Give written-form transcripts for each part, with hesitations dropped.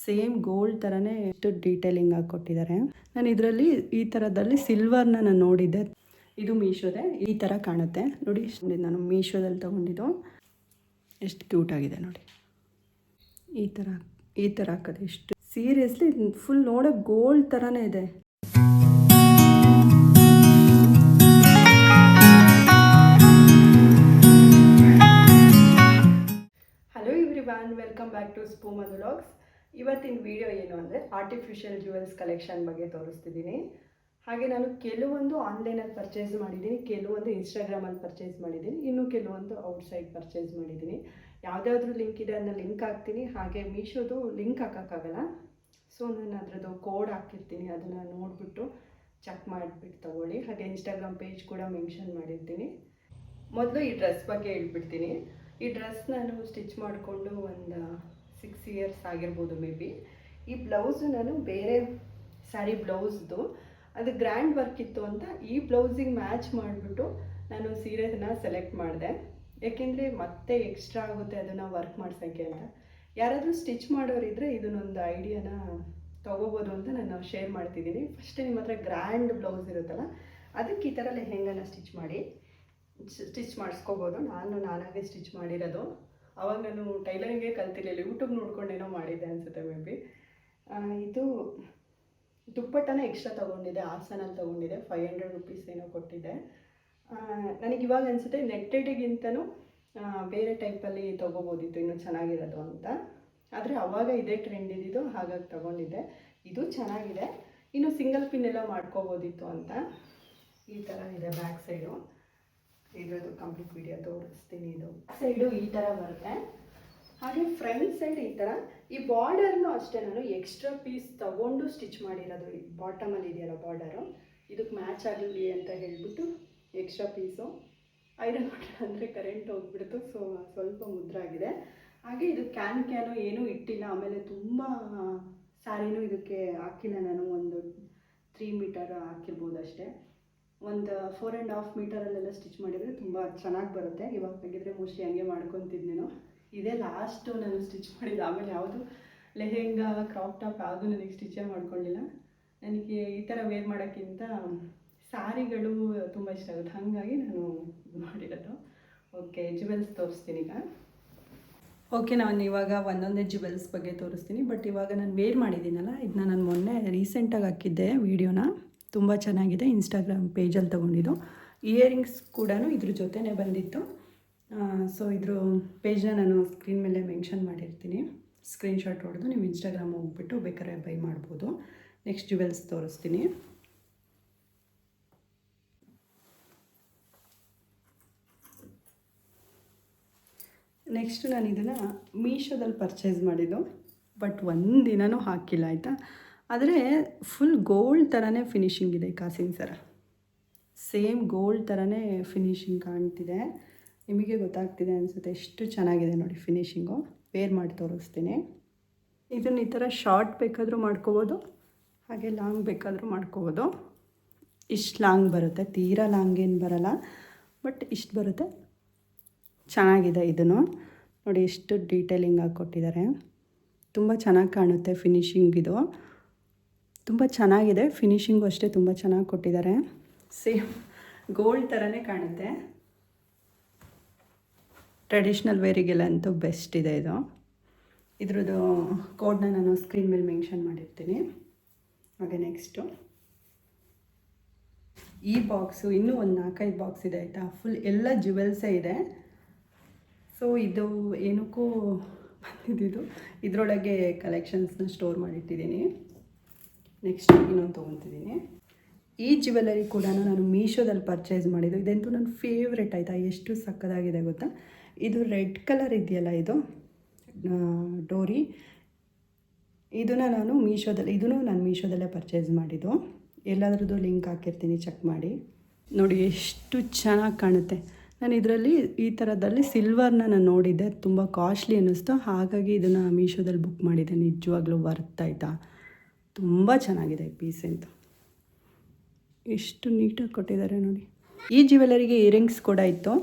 Same gold ಥರನೇ ಎಷ್ಟು detailing ಆಗಿ ಕೊಟ್ಟಿದ್ದಾರೆ. ನಾನು ಇದರಲ್ಲಿ ಈ ಥರದಲ್ಲಿ ಸಿಲ್ವರ್ನ ನಾನು ನೋಡಿದ್ದೆ. ಇದು ಮೀಶೋದೆ, ಈ ಥರ ಕಾಣುತ್ತೆ ನೋಡಿ. ನಾನು ಮೀಶೋದಲ್ಲಿ ತೊಗೊಂಡಿದ್ದು. ಎಷ್ಟು ಕ್ಯೂಟ್ ಆಗಿದೆ ನೋಡಿ. ಈ ಥರ ಹಾಕೋದು ಎಷ್ಟು ಸೀರಿಯಸ್ಲಿ ಫುಲ್ ನೋಡೋಕೆ ಗೋಲ್ಡ್ ಥರನೇ ಇದೆ. Hello everyone, welcome back to Spooman vlogs. ಇವತ್ತಿನ ವಿಡಿಯೋ ಏನು ಅಂದರೆ ಆರ್ಟಿಫಿಷಿಯಲ್ ಜ್ಯುವೆಲ್ಸ್ ಕಲೆಕ್ಷನ್ ಬಗ್ಗೆ ತೋರಿಸ್ತಿದ್ದೀನಿ. ಹಾಗೆ ನಾನು ಕೆಲವೊಂದು ಆನ್ಲೈನಲ್ಲಿ ಪರ್ಚೇಸ್ ಮಾಡಿದ್ದೀನಿ, ಕೆಲವೊಂದು ಇನ್ಸ್ಟಾಗ್ರಾಮಲ್ಲಿ ಪರ್ಚೇಸ್ ಮಾಡಿದ್ದೀನಿ, ಇನ್ನು ಕೆಲವೊಂದು ಔಟ್ಸೈಡ್ ಪರ್ಚೇಸ್ ಮಾಡಿದ್ದೀನಿ. ಯಾವುದಾದ್ರೂ ಲಿಂಕ್ ಇದೆ ಅದನ್ನ ಲಿಂಕ್ ಹಾಕ್ತೀನಿ. ಹಾಗೆ ಮೀಶೋದು ಲಿಂಕ್ ಹಾಕೋಕ್ಕಾಗಲ್ಲ, ಸೊ ನಾನು ಅದರದ್ದು ಕೋಡ್ ಹಾಕಿರ್ತೀನಿ, ಅದನ್ನು ನೋಡಿಬಿಟ್ಟು ಚೆಕ್ ಮಾಡಿಬಿಟ್ಟು ತೊಗೊಳ್ಳಿ. ಹಾಗೆ ಇನ್ಸ್ಟಾಗ್ರಾಮ್ ಪೇಜ್ ಕೂಡ ಮೆನ್ಷನ್ ಮಾಡಿರ್ತೀನಿ. ಮೊದಲು ಈ ಡ್ರೆಸ್ ಬಗ್ಗೆ ಹೇಳ್ಬಿಡ್ತೀನಿ. ಈ ಡ್ರೆಸ್ ನಾನು ಸ್ಟಿಚ್ ಮಾಡಿಕೊಂಡು ಒಂದು 6 ಇಯರ್ಸ್ ಆಗಿರ್ಬೋದು ಮೇ ಬಿ. ಈ ಬ್ಲೌಸು ನಾನು ಬೇರೆ ಸ್ಯಾರಿ ಬ್ಲೌಸ್ದು ಅದು ಗ್ರ್ಯಾಂಡ್ ವರ್ಕ್ ಇತ್ತು ಅಂತ ಈ ಬ್ಲೌಸಿಗೆ ಮ್ಯಾಚ್ ಮಾಡಿಬಿಟ್ಟು ನಾನು ಸೀರೆನ ಸೆಲೆಕ್ಟ್ ಮಾಡಿದೆ. ಯಾಕೆಂದರೆ ಮತ್ತೆ ಎಕ್ಸ್ಟ್ರಾ ಆಗುತ್ತೆ ಅದನ್ನು ವರ್ಕ್ ಮಾಡ್ಸೋಕ್ಕೆ ಅಂತ. ಯಾರಾದರೂ ಸ್ಟಿಚ್ ಮಾಡೋರಿದ್ದರೆ ಇದನ್ನೊಂದು ಐಡಿಯಾನ ತೊಗೋಬೋದು ಅಂತ ನಾನು ಶೇರ್ ಮಾಡ್ತಿದ್ದೀನಿ. ಫಸ್ಟ್ ನಿಮ್ಮ ಹತ್ರ ಗ್ರ್ಯಾಂಡ್ ಬ್ಲೌಸ್ ಇರುತ್ತಲ್ಲ, ಅದಕ್ಕೆ ಈ ಥರ ಲೆಹೆಂಗಾನ ಸ್ಟಿಚ್ ಮಾಡಿಸ್ಕೋಬೋದು. ನಾನಾಗೆ ಸ್ಟಿಚ್ ಮಾಡಿರೋದು. ಅವಾಗ ನಾನು ಟೈಲರಿಂಗೇ ಕಲ್ತಿರಲಿಲ್ಲ, ಯೂಟ್ಯೂಬ್ ನೋಡ್ಕೊಂಡೇನೋ ಮಾಡಿದ್ದೆ ಅನಿಸುತ್ತೆ ಮೇ ಬಿ. ಇದು ದುಪ್ಪಟ್ಟನ ಎಕ್ಸ್ಟ್ರಾ ತೊಗೊಂಡಿದ್ದೆ, ಹಾಸನಲ್ಲಿ ತೊಗೊಂಡಿದ್ದೆ. 500 ರುಪೀಸ್ ಏನೋ ಕೊಟ್ಟಿದ್ದೆ. ನನಗೆ ಇವಾಗ ಅನಿಸುತ್ತೆ ನೆಟ್ಟೆಡಿಗಿಂತನೂ ಬೇರೆ ಟೈಪಲ್ಲಿ ತೊಗೋಬೋದಿತ್ತು, ಇನ್ನೂ ಚೆನ್ನಾಗಿರೋದು ಅಂತ. ಆದರೆ ಅವಾಗ ಇದೇ ಟ್ರೆಂಡ್ ಇದ್ದಿದ್ದು, ಹಾಗಾಗಿ ತೊಗೊಂಡಿದ್ದೆ. ಇದು ಚೆನ್ನಾಗಿದೆ, ಇನ್ನು ಸಿಂಗಲ್ ಪಿನ್ ಎಲ್ಲ ಮಾಡ್ಕೋಬೋದಿತ್ತು ಅಂತ. ಈ ಥರ ಇದೆ ಬ್ಯಾಕ್ ಸೈಡು. ಇದ್ರದ್ದು ಕಂಪ್ಲೀಟ್ ವಿಡಿಯೋ ತೋರಿಸ್ತೀನಿ. ಇದು ಸೈಡು ಈ ಥರ ಬರುತ್ತೆ. ಹಾಗೆ ಫ್ರಂಟ್ ಸೈಡ್ ಈ ಥರ. ಈ ಬಾರ್ಡರ್ನೂ ಅಷ್ಟೇ ನಾನು ಎಕ್ಸ್ಟ್ರಾ ಪೀಸ್ ತೊಗೊಂಡು ಸ್ಟಿಚ್ ಮಾಡಿರೋದು. ಈ ಬಾಟಮಲ್ಲಿ ಇದೆಯಲ್ಲ ಬಾರ್ಡರು, ಇದಕ್ಕೆ ಮ್ಯಾಚ್ ಆಗಲಿ ಅಂತ ಹೇಳಿಬಿಟ್ಟು ಎಕ್ಸ್ಟ್ರಾ ಪೀಸು ಐರನ್ ಅಂದರೆ ಕರೆಂಟ್ ಹೋಗ್ಬಿಡ್ತು, ಸೊ ಸ್ವಲ್ಪ ಮುದ್ರಾಗಿದೆ. ಹಾಗೆ ಇದು ಕ್ಯಾನು ಏನೂ ಇಟ್ಟಿಲ್ಲ. ಆಮೇಲೆ ತುಂಬ ಸ್ಯಾರಿನೂ ಇದಕ್ಕೆ ಹಾಕಿಲ್ಲ ನಾನು. ಒಂದು 3 ಮೀಟರ್ ಹಾಕಿರ್ಬೋದು ಅಷ್ಟೇ. ಒಂದು 4.5 ಮೀಟರಲ್ಲೆಲ್ಲ ಸ್ಟಿಚ್ ಮಾಡಿದರೆ ತುಂಬ ಚೆನ್ನಾಗಿ ಬರುತ್ತೆ. ಇವಾಗ ತೆಗೆದರೆ ಮೋಸ್ಟ್ಲಿ ಹಂಗೆ ಮಾಡ್ಕೊತಿದ್ನೇನೋ. ಇದೇ ಲಾಸ್ಟು ನಾನು ಸ್ಟಿಚ್ ಮಾಡಿದ್ದು. ಆಮೇಲೆ ಯಾವುದು ಲೆಹೆಂಗಾ, ಕ್ರಾಪ್ ಟಾಪ್ ಯಾವುದು ನನಗೆ ಸ್ಟಿಚ್ಚೇ ಮಾಡ್ಕೊಳ್ಳಿಲ್ಲ. ನನಗೆ ಈ ಥರ ವೇರ್ ಮಾಡೋಕ್ಕಿಂತ ಸ್ಯಾರಿಗಳು ತುಂಬ ಇಷ್ಟ ಆಗುತ್ತೆ, ಹಾಗಾಗಿ ನಾನು ಇದು ಮಾಡಿರೋದು. ಓಕೆ, ಜ್ಯುವೆಲ್ಸ್ ತೋರಿಸ್ತೀನಿ ಈಗ. ಓಕೆ, ನಾನು ಇವಾಗ ಒಂದೊಂದೇ ಜ್ಯುವೆಲ್ಸ್ ಬಗ್ಗೆ ತೋರಿಸ್ತೀನಿ. ಬಟ್ ಇವಾಗ ನಾನು ವೇರ್ ಮಾಡಿದ್ದೀನಲ್ಲ, ಇದನ್ನ ನಾನು ಮೊನ್ನೆ ರೀಸೆಂಟಾಗಿ ಹಾಕಿದ್ದೆ ವೀಡಿಯೋನ. ತುಂಬ ಚೆನ್ನಾಗಿದೆ, ಇನ್ಸ್ಟಾಗ್ರಾಮ್ ಪೇಜಲ್ಲಿ ತೊಗೊಂಡಿದ್ದು. ಇಯರಿಂಗ್ಸ್ ಕೂಡ ಇದ್ರ ಜೊತೆನೇ ಬಂದಿತ್ತು. ಸೊ ಇದ್ರ ಪೇಜ್ನ ನಾನು ಸ್ಕ್ರೀನ್ ಮೇಲೆ ಮೆನ್ಷನ್ ಮಾಡಿರ್ತೀನಿ. ಸ್ಕ್ರೀನ್ಶಾಟ್ ಹೊಡೆದು ನೀವು ಇನ್ಸ್ಟಾಗ್ರಾಮ್ ಹೋಗ್ಬಿಟ್ಟು ಬೇಕಾದ್ರೆ ಬೈ ಮಾಡ್ಬೋದು. ನೆಕ್ಸ್ಟ್ ಜ್ಯುವೆಲ್ಸ್ ತೋರಿಸ್ತೀನಿ. ನೆಕ್ಸ್ಟ್ ನಾನು ಇದನ್ನು ಮೀಶೋದಲ್ಲಿ ಪರ್ಚೇಸ್ ಮಾಡಿದ್ದು, ಬಟ್ ಒಂದಿನನೂ ಹಾಕಿಲ್ಲ ಆಯಿತಾ. ಆದರೆ ಫುಲ್ ಗೋಲ್ಡ್ ಥರನೇ ಫಿನಿಶಿಂಗ್ ಇದೆ. ಕಾಸಿನ ಸರ ಸೇಮ್ ಗೋಲ್ಡ್ ಥರನೇ ಫಿನಿಶಿಂಗ್ ಕಾಣ್ತಿದೆ. ನಿಮಗೆ ಗೊತ್ತಾಗ್ತಿದೆ ಅನಿಸುತ್ತೆ, ಎಷ್ಟು ಚೆನ್ನಾಗಿದೆ ನೋಡಿ ಫಿನಿಶಿಂಗು. ವೇರ್ ಮಾಡಿ ತೋರಿಸ್ತೀನಿ. ಇದನ್ನು ಈ ಥರ ಶಾರ್ಟ್ ಬೇಕಾದರೂ ಮಾಡ್ಕೋಬೋದು, ಹಾಗೆ ಲಾಂಗ್ ಬೇಕಾದರೂ ಮಾಡ್ಕೋಬೋದು. ಇಷ್ಟು ಲಾಂಗ್ ಬರುತ್ತೆ, ತೀರಾ ಲಾಂಗ್ ಏನು ಬರೋಲ್ಲ, ಬಟ್ ಇಷ್ಟು ಬರುತ್ತೆ. ಚೆನ್ನಾಗಿದೆ. ಇದನ್ನು ನೋಡಿ ಎಷ್ಟು ಡೀಟೇಲಿಂಗ್ ಆಗಿ ಕೊಟ್ಟಿದ್ದಾರೆ. ತುಂಬ ಚೆನ್ನಾಗಿ ಕಾಣುತ್ತೆ ಫಿನಿಶಿಂಗ್. ಇದು ತುಂಬ ಚೆನ್ನಾಗಿದೆ, ಫಿನಿಶಿಂಗು ಅಷ್ಟೇ ತುಂಬ ಚೆನ್ನಾಗಿ ಕೊಟ್ಟಿದ್ದಾರೆ. ಸೇಮ್ ಗೋಲ್ಡ್ ಥರನೇ ಕಾಣುತ್ತೆ. ಟ್ರೆಡಿಷ್ನಲ್ ವೇರಿಗೆಲ್ಲ ಅಂತೂ ಬೆಸ್ಟ್ ಇದೆ ಇದು. ಇದ್ರದ್ದು ಕೋಡ್ನ ನಾನು ಸ್ಕ್ರೀನ್ ಮೇಲೆ ಮೆನ್ಷನ್ ಮಾಡಿರ್ತೀನಿ. ಹಾಗೆ ನೆಕ್ಸ್ಟು ಈ ಬಾಕ್ಸು ಇನ್ನೂ ಒಂದು 4-5 ಬಾಕ್ಸ್ ಇದೆ ಆಯಿತಾ. ಫುಲ್ ಎಲ್ಲ ಜ್ಯುವೆಲ್ಸೇ ಇದೆ. ಸೊ ಇದು ಏನಕ್ಕೂ ಬಂದಿದ್ದು, ಇದರೊಳಗೆ ಕಲೆಕ್ಷನ್ಸ್ನ ಸ್ಟೋರ್ ಮಾಡಿಟ್ಟಿದ್ದೀನಿ. ನೆಕ್ಸ್ಟ್ ಇನ್ನೊಂದು ತೊಗೊತಿದ್ದೀನಿ. ಈ ಜ್ಯುವೆಲರಿ ಕೂಡ ನಾನು ಮೀಶೋದಲ್ಲಿ ಪರ್ಚೇಸ್ ಮಾಡಿದ್ದು. ಇದಂತೂ ನನ್ನ ಫೇವ್ರೆಟ್ ಆಯಿತಾ. ಎಷ್ಟು ಸಕ್ಕದಾಗಿದೆ ಗೊತ್ತಾ. ಇದು ರೆಡ್ ಕಲರ್ ಇದೆಯಲ್ಲ, ಇದು ಡೋರಿ. ಇದನ್ನು ನಾನು ಮೀಶೋದಲ್ಲೇ ಪರ್ಚೇಸ್ ಮಾಡಿದ್ದು. ಎಲ್ಲದರದ್ದು ಲಿಂಕ್ ಹಾಕಿರ್ತೀನಿ, ಚೆಕ್ ಮಾಡಿ ನೋಡಿ. ಎಷ್ಟು ಚೆನ್ನಾಗಿ ಕಾಣುತ್ತೆ. ನಾನು ಇದರಲ್ಲಿ ಈ ಥರದಲ್ಲಿ ಸಿಲ್ವರ್ನ ನಾನು ನೋಡಿದ್ದೆ, ತುಂಬ ಕಾಸ್ಟ್ಲಿ ಅನ್ನಿಸ್ತು, ಹಾಗಾಗಿ ಇದನ್ನು ಮೀಶೋದಲ್ಲಿ ಬುಕ್ ಮಾಡಿದ್ದೆ. ನಿಜವಾಗ್ಲೂ ವರ್ತ್ ಆಯಿತಾ. ತುಂಬ ಚೆನ್ನಾಗಿದೆ ಈ ಪೀಸ್ ಅಂತ. ಎಷ್ಟು ನೀಟಾಗಿ ಕೊಟ್ಟಿದ್ದಾರೆ ನೋಡಿ. ಈ ಜ್ಯುವೆಲರಿಗೆ ಇಯರಿಂಗ್ಸ್ ಕೂಡ ಇತ್ತು.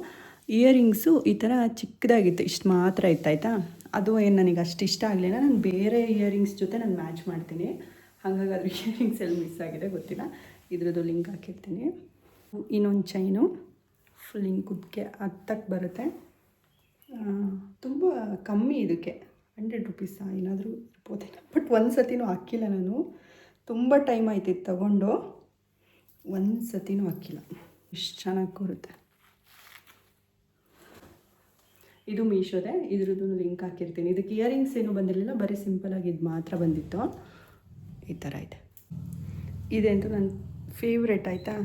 ಇಯರಿಂಗ್ಸು ಈ ಥರ ಚಿಕ್ಕದಾಗಿತ್ತು, ಇಷ್ಟು ಮಾತ್ರ ಇತ್ತು ಆಯಿತಾ. ಅದು ಏನು ನನಗೆ ಅಷ್ಟು ಇಷ್ಟ ಆಗಲಿಲ್ಲ. ನಾನು ಬೇರೆ ಇಯರಿಂಗ್ಸ್ ಜೊತೆ ನಾನು ಮ್ಯಾಚ್ ಮಾಡ್ತೀನಿ, ಹಾಗಾಗಿ ಅದ್ರ ಇಯರಿಂಗ್ಸ್ ಎಲ್ಲಿ ಮಿಸ್ ಆಗಿದೆ ಗೊತ್ತಿಲ್ಲ. ಇದ್ರದ್ದು ಲಿಂಕ್ ಹಾಕಿರ್ತೀನಿ. ಇನ್ನೊಂದು ಚೈನು ಫುಲ್ ಹಿಂಗೆ ಕುದಕ್ಕೆ ಹತ್ತಕ್ಕೆ ಬರುತ್ತೆ. ತುಂಬ ಕಮ್ಮಿ ಇದಕ್ಕೆ, 100 ರುಪೀಸಾ ಏನಾದರೂ ಇರ್ಬೋದೇನೋ. ಬಟ್ ಒಂದು ಸತಿನೂ ಹಾಕಿಲ್ಲ ನಾನು. ತುಂಬ ಟೈಮ್ ಆಯ್ತಿತ್ತು ತಗೊಂಡು, ಒಂದು ಸತಿನೂ ಹಾಕಿಲ್ಲ. ಇಷ್ಟು ಚೆನ್ನಾಗಿ ಕೂರುತ್ತೆ. ಇದು ಮೀಶೋದೆ, ಇದ್ರದ್ದು ಲಿಂಕ್ ಹಾಕಿರ್ತೀನಿ. ಇದಕ್ಕೆ ಇಯರಿಂಗ್ಸ್ ಏನೂ ಬಂದಿರಲಿಲ್ಲ, ಬರೀ ಸಿಂಪಲಾಗಿ ಇದು ಮಾತ್ರ ಬಂದಿತ್ತು. ಈ ಥರ ಇದೆ. ಇದಂತೂ ನನ್ನ ಫೇವ್ರೆಟ್ ಆಯಿತಾ.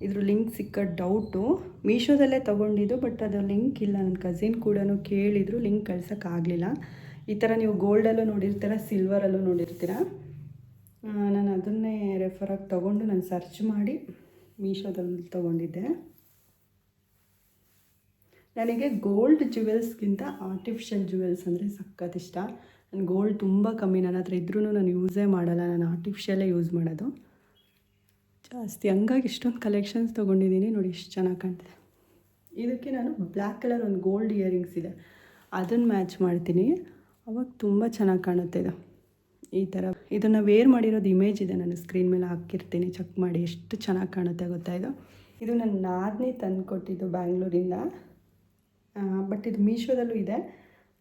ಇದ್ರ ಲಿಂಕ್ ಸಿಕ್ಕ ಡೌಟು. ಮೀಶೋದಲ್ಲೇ ತೊಗೊಂಡಿದ್ದು, ಬಟ್ ಅದು ಲಿಂಕ್ ಇಲ್ಲ. ನನ್ನ ಕಸಿನ್ ಕೂಡ ಕೇಳಿದರು, ಲಿಂಕ್ ಕಳ್ಸೋಕ್ಕಾಗಲಿಲ್ಲ. ಈ ಥರ ನೀವು ಗೋಲ್ಡಲ್ಲೂ ನೋಡಿರ್ತೀರ, ಸಿಲ್ವರಲ್ಲೂ ನೋಡಿರ್ತೀರ. ನಾನು ಅದನ್ನೇ ರೆಫರಾಗಿ ತೊಗೊಂಡು ನಾನು ಸರ್ಚ್ ಮಾಡಿ ಮೀಶೋದಲ್ಲಿ ತೊಗೊಂಡಿದ್ದೆ. ನನಗೆ ಗೋಲ್ಡ್ ಜ್ಯುವೆಲ್ಸ್ಗಿಂತ ಆರ್ಟಿಫಿಷಿಯಲ್ ಜ್ಯುವೆಲ್ಸ್ ಅಂದರೆ ಸಖತ್ ಇಷ್ಟ. ನಾನು ಗೋಲ್ಡ್ ತುಂಬ ಕಮ್ಮಿ, ನನ್ನ ಹತ್ರ ಇದ್ರೂ ನಾನು ಯೂಸೇ ಮಾಡಲ್ಲ. ನಾನು ಆರ್ಟಿಫಿಷಿಯಲ್ಲೇ ಯೂಸ್ ಮಾಡೋದು ಜಾಸ್ತಿ. ಹಂಗಾಗಿ ಇಷ್ಟೊಂದು ಕಲೆಕ್ಷನ್ಸ್ ತೊಗೊಂಡಿದ್ದೀನಿ ನೋಡಿ, ಎಷ್ಟು ಚೆನ್ನಾಗಿ ಕಾಣ್ತಿದೆ. ಇದಕ್ಕೆ ನಾನು ಬ್ಲ್ಯಾಕ್ ಕಲರ್ ಒಂದು ಗೋಲ್ಡ್ ಇಯರಿಂಗ್ಸ್ ಇದೆ, ಅದನ್ನು ಮ್ಯಾಚ್ ಮಾಡ್ತೀನಿ. ಅವಾಗ ತುಂಬ ಚೆನ್ನಾಗಿ ಕಾಣುತ್ತೆ ಇದು. ಈ ಥರ ಇದನ್ನು ವೇರ್ ಮಾಡಿರೋದು ಇಮೇಜ್ ಇದೆ, ನಾನು ಸ್ಕ್ರೀನ್ ಮೇಲೆ ಹಾಕಿರ್ತೀನಿ, ಚೆಕ್ ಮಾಡಿ. ಎಷ್ಟು ಚೆನ್ನಾಗಿ ಕಾಣುತ್ತೆ ಗೊತ್ತಾ ಇದು ನನ್ನ ನಾದಿನಿ ತಂದು ಕೊಟ್ಟಿದ್ದು ಬ್ಯಾಂಗ್ಳೂರಿಂದ. ಬಟ್ ಇದು ಮೀಶೋದಲ್ಲೂ ಇದೆ.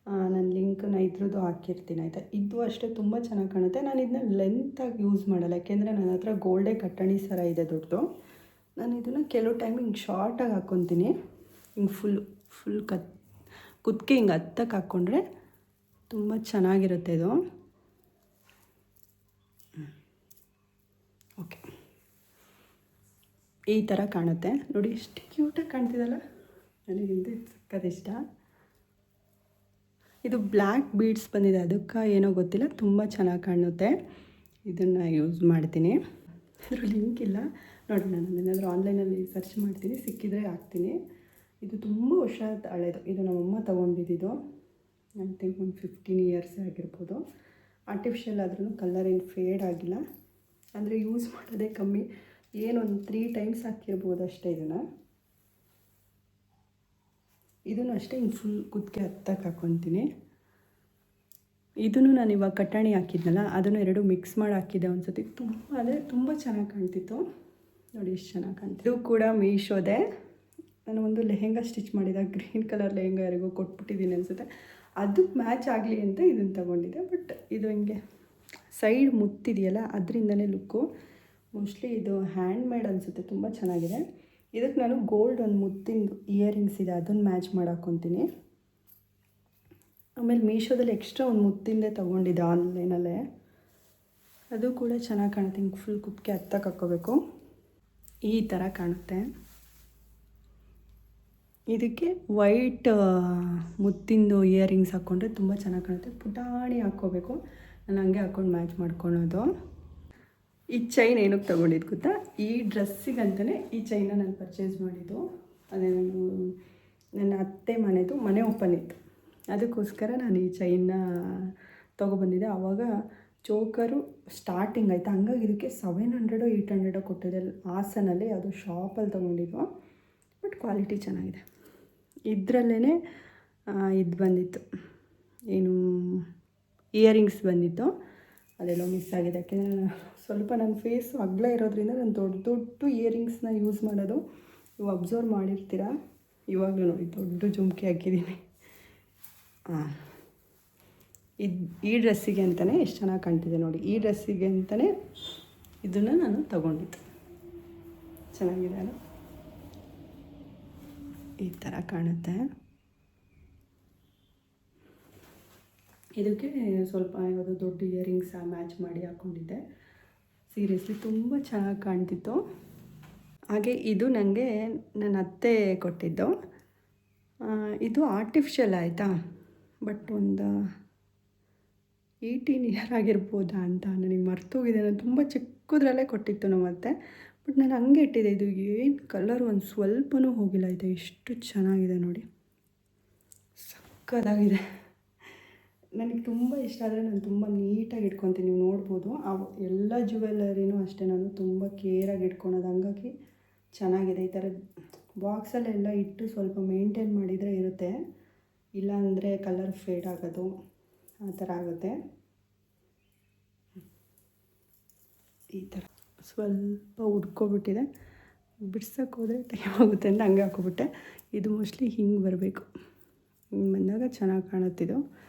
ನಾನು ಲಿಂಕನ್ನ ಇದ್ರದ್ದು ಹಾಕಿರ್ತೀನಿ ಆಯಿತಾ. ಇದು ಅಷ್ಟೇ ತುಂಬ ಚೆನ್ನಾಗಿ ಕಾಣುತ್ತೆ. ನಾನು ಇದನ್ನ ಲೆಂತಾಗಿ ಯೂಸ್ ಮಾಡಲ್ಲ, ಯಾಕೆಂದರೆ ನನ್ನ ಹತ್ರ ಗೋಲ್ಡೇ ಕಟ್ಟಣಿ ಸರ ಇದೆ ದೊಡ್ಡದು. ನಾನು ಇದನ್ನು ಕೆಲವು ಟೈಮ್ ಹಿಂಗೆ ಶಾರ್ಟಾಗಿ ಹಾಕ್ಕೊತೀನಿ. ಹಿಂಗೆ ಫುಲ್ ಕುತ್ತಿಗೆ ಹಿಂಗೆ ಹತ್ತಕ್ಕೆ ಹಾಕ್ಕೊಂಡ್ರೆ ತುಂಬ ಚೆನ್ನಾಗಿರುತ್ತೆ ಇದು. ಓಕೆ, ಈ ಥರ ಕಾಣುತ್ತೆ ನೋಡಿ, ಎಷ್ಟು ಕ್ಯೂಟಾಗಿ ಕಾಣ್ತಿದಲ್ಲ. ನನಗಿಂತ ಸಕ್ಕತ್ತಿಷ್ಟ. ಇದು ಬ್ಲ್ಯಾಕ್ ಬೀಡ್ಸ್ ಬಂದಿದೆ, ಅದಕ್ಕೆ ಏನೋ ಗೊತ್ತಿಲ್ಲ, ತುಂಬ ಚೆನ್ನಾಗಿ ಕಾಣುತ್ತೆ. ಇದನ್ನು ಯೂಸ್ ಮಾಡ್ತೀನಿ. ಇದ್ರ ಲಿಂಕ್ ಇಲ್ಲ ನೋಡಿ, ನಾನು ಏನಾದರೂ ಆನ್ಲೈನಲ್ಲಿ ಸರ್ಚ್ ಮಾಡ್ತೀನಿ, ಸಿಕ್ಕಿದರೆ ಹಾಕ್ತೀನಿ. ಇದು ತುಂಬ ವರ್ಷ ಹಳೆಯದು. ಇದು ನಮ್ಮಮ್ಮ ತೊಗೊಂಡಿದ್ದು, ಐ ಥಿಂಕ್ ಒಂದು 15 ಇಯರ್ಸ್ ಆಗಿರ್ಬೋದು. ಆರ್ಟಿಫಿಷಿಯಲ್ ಆದ್ರೂ ಕಲರ್ ಏನು ಫೇಡ್ ಆಗಿಲ್ಲ, ಅಂದರೆ ಯೂಸ್ ಮಾಡೋದೇ ಕಮ್ಮಿ. ಏನೊಂದು 3 ಟೈಮ್ಸ್ ಹಾಕಿರ್ಬೋದು ಅಷ್ಟೇ. ಇದನ್ನು ಅಷ್ಟೇ ಹಿಂಗೆ ಫುಲ್ ಕುತ್ತಿಗೆ ಹತ್ತಕ್ಕೆ ಹಾಕ್ಕೊತೀನಿ. ಇದನ್ನು ನಾನು ಇವಾಗ ಕಟ್ಟಾಣಿ ಹಾಕಿದ್ನಲ್ಲ, ಅದನ್ನು 2 ಮಿಕ್ಸ್ ಮಾಡಿ ಹಾಕಿದ್ದೆ ಒಂದು ಸತಿ. ತುಂಬ ಚೆನ್ನಾಗಿ ಕಾಣ್ತಿತ್ತು ನೋಡಿ, ಎಷ್ಟು ಚೆನ್ನಾಗಿ ಕಾಣ್ತಿತ್ತು. ಇದು ಕೂಡ ಮೀಶೋದೆ. ನಾನು ಒಂದು ಲೆಹೆಂಗಾ ಸ್ಟಿಚ್ ಮಾಡಿದ, ಗ್ರೀನ್ ಕಲರ್ ಲೆಹೆಂಗಾ ಯಾರಿಗೂ ಕೊಟ್ಬಿಟ್ಟಿದ್ದೀನಿ ಅನಿಸುತ್ತೆ. ಅದಕ್ಕೆ ಮ್ಯಾಚ್ ಆಗಲಿ ಅಂತ ಇದನ್ನು ತೊಗೊಂಡಿದ್ದೆ. ಬಟ್ ಇದು ಹಿಂಗೆ ಸೈಡ್ ಮುತ್ತಿದೆಯಲ್ಲ, ಅದರಿಂದನೇ ಲುಕ್ಕು. ಮೋಸ್ಟ್ಲಿ ಇದು ಹ್ಯಾಂಡ್ ಮೇಡ್ ಅನಿಸುತ್ತೆ, ತುಂಬ ಚೆನ್ನಾಗಿದೆ. ಇದಕ್ಕೆ ನಾನು ಗೋಲ್ಡ್ ಒಂದು ಮುತ್ತಿಂದು ಇಯರಿಂಗ್ಸ್ ಇದೆ, ಅದನ್ನು ಮ್ಯಾಚ್ ಮಾಡಿ ಹಾಕ್ಕೊತೀನಿ. ಆಮೇಲೆ ಮೀಶೋದಲ್ಲಿ ಎಕ್ಸ್ಟ್ರಾ ಒಂದು ಮುತ್ತಿಂದೆ ತೊಗೊಂಡಿದ್ದೆ ಆನ್ಲೈನಲ್ಲೇ, ಅದು ಕೂಡ ಚೆನ್ನಾಗಿ ಕಾಣುತ್ತೆ. ಹಿಂಗೆ ಫುಲ್ ಕುತ್ತಿಗೆ ಹತ್ತಕ್ಕೆ ಹಾಕ್ಕೋಬೇಕು, ಈ ಥರ ಕಾಣುತ್ತೆ. ಇದಕ್ಕೆ ವೈಟ್ ಮುತ್ತಿಂದು ಇಯರಿಂಗ್ಸ್ ಹಾಕ್ಕೊಂಡ್ರೆ ತುಂಬ ಚೆನ್ನಾಗಿ ಕಾಣುತ್ತೆ. ಪುಟಾಣಿ ಹಾಕ್ಕೋಬೇಕು. ನಾನು ಹಂಗೆ ಹಾಕ್ಕೊಂಡು ಮ್ಯಾಚ್ ಮಾಡ್ಕೊಳೋದು. ಈ ಚೈನ್ ಏನಕ್ಕೆ ತೊಗೊಂಡಿದ್ದು ಗೊತ್ತಾ, ಈ ಡ್ರೆಸ್ಸಿಗಂತಲೇ ಈ ಚೈನ ನಾನು ಪರ್ಚೇಸ್ ಮಾಡಿದ್ದು. ಅದೇ ನನ್ನ ಅತ್ತೆ ಮನೆ ಓಪನ್ ಇತ್ತು, ಅದಕ್ಕೋಸ್ಕರ ನಾನು ಈ ಚೈನ್ನ ತೊಗೊಬಂದಿದ್ದೆ. ಆವಾಗ ಚೋಕರು ಸ್ಟಾರ್ಟಿಂಗ್ ಆಯಿತಾ, ಹಂಗಾಗಿ ಇದಕ್ಕೆ 700 800 ಕೊಟ್ಟಿದೆ ಹಾಸನಲ್ಲಿ. ಅದು ಶಾಪಲ್ಲಿ ತೊಗೊಂಡಿದ್ದು, ಬಟ್ ಕ್ವಾಲಿಟಿ ಚೆನ್ನಾಗಿದೆ. ಇದರಲ್ಲೇ ಇದು ಬಂದಿತ್ತು, ಏನು ಇಯರಿಂಗ್ಸ್ ಬಂದಿತ್ತು, ಅದೆಲ್ಲೋ ಮಿಸ್ ಆಗಿದೆ. ಯಾಕೆಂದರೆ ಸ್ವಲ್ಪ ನನ್ನ ಫೇಸು ಅಗಲ ಇರೋದ್ರಿಂದ ನಾನು ದೊಡ್ಡ ಇಯರಿಂಗ್ಸ್ನ ಯೂಸ್ ಮಾಡೋದು. ನೀವು ಅಬ್ಸರ್ವ್ ಮಾಡಿರ್ತೀರ, ಇವಾಗಲೂ ನೋಡಿ ದೊಡ್ಡ ಜುಮ್ಕಿ ಹಾಕಿದ್ದೀನಿ. ಈ ಡ್ರೆಸ್ಸಿಗೆ ಅಂತಲೇ ಎಷ್ಟು ಚೆನ್ನಾಗಿ ಕಾಣ್ತಿದೆ ನೋಡಿ. ಈ ಡ್ರೆಸ್ಸಿಗೆ ಅಂತಲೇ ಇದನ್ನು ನಾನು ತಗೊಂಡಿದ್ದು. ಚೆನ್ನಾಗಿದೆ ಅಲ್ಲ, ಈ ಥರ ಕಾಣುತ್ತೆ. ಇದಕ್ಕೆ ಸ್ವಲ್ಪ ಯಾವುದೋ ದೊಡ್ಡ ಇಯರಿಂಗ್ಸ್ ಮ್ಯಾಚ್ ಮಾಡಿ ಹಾಕ್ಕೊಂಡಿದ್ದೆ. ಸೀರಿಯಸ್ಲಿ ತುಂಬ ಚೆನ್ನಾಗಿ ಕಾಣ್ತಿತ್ತು. ಹಾಗೆ ಇದು ನನಗೆ ನನ್ನ ಅತ್ತೆ ಕೊಟ್ಟಿದ್ದು. ಇದು ಆರ್ಟಿಫಿಷಿಯಲ್ ಆಯಿತಾ, ಬಟ್ ಒಂದು 18 ಇಯರ್ ಆಗಿರ್ಬೋದಾ ಅಂತ ನನಗೆ ಮರ್ತೋಗಿದೆ. ನಾನು ತುಂಬ ಚಿಕ್ಕದ್ರಲ್ಲೇ ಕೊಟ್ಟಿತ್ತು ನಮ್ಮ ಅತ್ತೆ, ಬಟ್ ನಾನು ಹಂಗೆ ಇಟ್ಟಿದ್ದೆ. ಇದು ಏನು ಕಲರ್ ಒಂದು ಸ್ವಲ್ಪನೂ ಹೋಗಿಲ್ಲ. ಇದೆ ಎಷ್ಟು ಚೆನ್ನಾಗಿದೆ ನೋಡಿ, ಸಕ್ಕತ್ತಾಗಿದೆ. ನನಗೆ ತುಂಬ ಇಷ್ಟ ಆದರೆ ನಾನು ತುಂಬ ನೀಟಾಗಿ ಇಟ್ಕೊತೀನಿ. ನೀವು ನೋಡ್ಬೋದು, ಎಲ್ಲ ಜ್ಯುವೆಲ್ಲರಿನೂ ಅಷ್ಟೇ ನಾನು ತುಂಬ ಕೇರಾಗಿ ಇಟ್ಕೊಳೋದು, ಹಂಗಾಗಿ ಚೆನ್ನಾಗಿದೆ. ಈ ಥರ ಬಾಕ್ಸಲ್ಲೆಲ್ಲ ಇಟ್ಟು ಸ್ವಲ್ಪ ಮೇಂಟೈನ್ ಮಾಡಿದರೆ ಇರುತ್ತೆ. ಇಲ್ಲಾಂದರೆ ಕಲರ್ ಫೇಡ್ ಆಗೋದು ಆ ಥರ ಆಗುತ್ತೆ. ಈ ಥರ ಸ್ವಲ್ಪ ಉಡ್ಕೊಬಿಟ್ಟಿದೆ, ಬಿಡ್ಸೋಕ್ಕೆ ಹೋದರೆ ಟೈಮ್ ಆಗುತ್ತೆ ಅಂತ ಹಂಗೆ ಹಾಕ್ಕೊಬಿಟ್ಟೆ. ಇದು ಮೋಸ್ಟ್ಲಿ ಹಿಂಗೆ ಬರಬೇಕು, ಹಿಂಗೆ ಬಂದಾಗ ಚೆನ್ನಾಗಿ ಕಾಣುತ್ತಿದ್ದು.